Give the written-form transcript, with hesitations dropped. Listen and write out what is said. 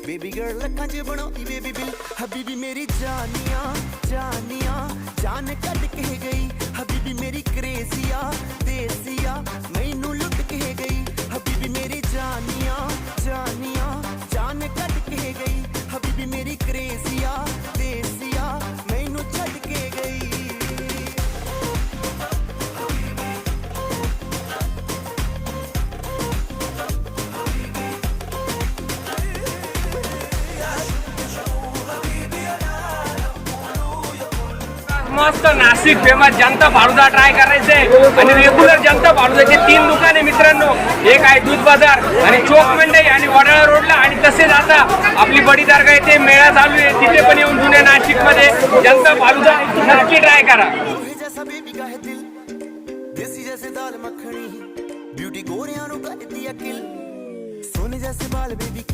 Baby girl लखा च बनाती बेबी बिल हबीबी मेरी जानिया जानिया जान कट के गई हबीबी मेरी क्रेजिया देसिया मैनू लुट के गई हबीबी मेरी जानिया जानिया जान कट के गई हबीबी मेरी क्रेजिया देसिया मैनू छड़ के गई। मस्त नाशिक फेमस जनता फालुदा ट्राय करायचे आणि रेग्युलर जनता फालुदाचे 3 दुकाने मित्रांनो, एक आहे दूध बाजार आणि चोक मंडई आणि वडाळा रोडला, आणि तसेच आता आपली बडी दर्गा येथे मेळा चालू आहे, तिथे पण येऊन जुन्या नाशिक मध्ये जनता फालुदा नक्की ट्राय करा। जैसा बेबी का है दिल देसी जैसे दाल मखनी ब्यूटी गोरियां नु करती अकिल सोने जैसे बाल बेबी के